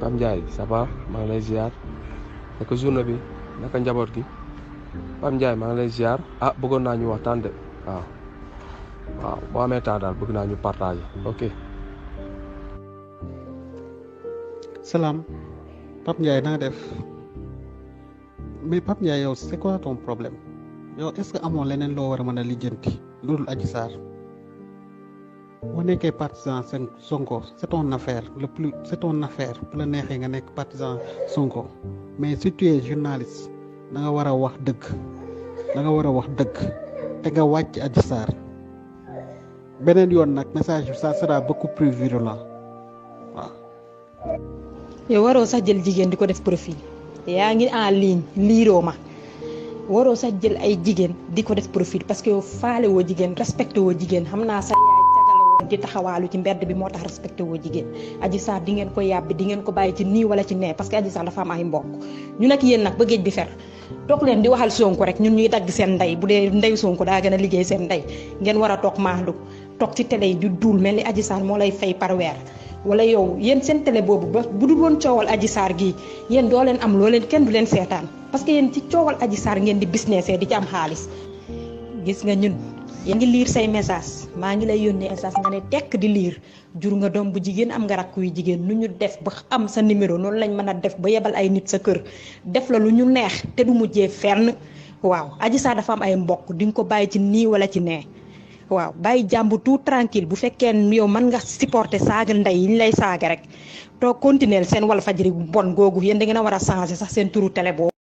Pam Ndiaye ça va maa ngi lay ziar naka journée bi naka njaboot gi Pam Ndiaye maa ngi lay ziar bëggoon naa ñu waxtaan de waaw boo amee temps daal bëgg naa ñu partager ok. Salam Pape Ndiaye na nga def mais Pape Ndiaye yow c'est quoi ton problème yow est-ce que amoo leneen loo war a mën a lijjanti loolu Adji Sarr boo nekkee partisan Sonko c'est ton affaire c'est ton affaire bu la neexee nga nekk partisan Sonko mais si tu es journaliste da nga war a wax dëgg te nga wàcc Adji Sarr beneen yoon nag message bi ça sera beaucoup plus virulent waaw. yow waroo sax jël jigéen di ko def profil yaa ngi en ligne liiroo ma waroo sax jël ay jigéen di ko def profil parce que yow faale woo jigéen respecté woo jigéen xam naa sa yaay cagala woon di taxawaalu ci mbedd bi moo tax respecté woo jigéen. Adji Sarr di ngeen ko yàbbi di ngeen ko bàyyi ci nii wala ci nee parce que Adji Sarr dafa am ay mbokk ñu nag yéen nag ba géej bi fer toog leen di waxal Sonko rek ñun ñuy dagg seen ndey bu dee ndey Sonko daa gën a liggéey seen ndey ngeen war a toog maandu toog ci télé yi di duul mel ni Adji Sarr moo lay fay par weer. wala yow yéen seen télé boobu ba bu dul woon coowal Adji Sarr gii yéen doo leen am loo leen kenn du leen seetaan parce que yéen ci coowal Adji Sarr ngeen di businessé di ci am xaalis. gis nga ñun yaa ngi liir say message maa ngi lay yónnee message nga ne tekk di liir jur nga doom bu jigéen am nga rakk yu jigéen nu ñu def ba am sa numéro noonu lañ mën a def ba yebal ay nit sa kër def la lu ñu neex te du mujjee fenn waaw Adji Sarr dafa am ay mbokk di nga ko bàyyi ci nii wala ci nee. waaw bàyyi jàmbu tout tranquille bu fekkee yow mën nga supporter saaga ndey yi ñu lay saaga rek toog continuer seen Walfadjri bon googu yéen da ngeen a war a changer sax seen turu télé boobu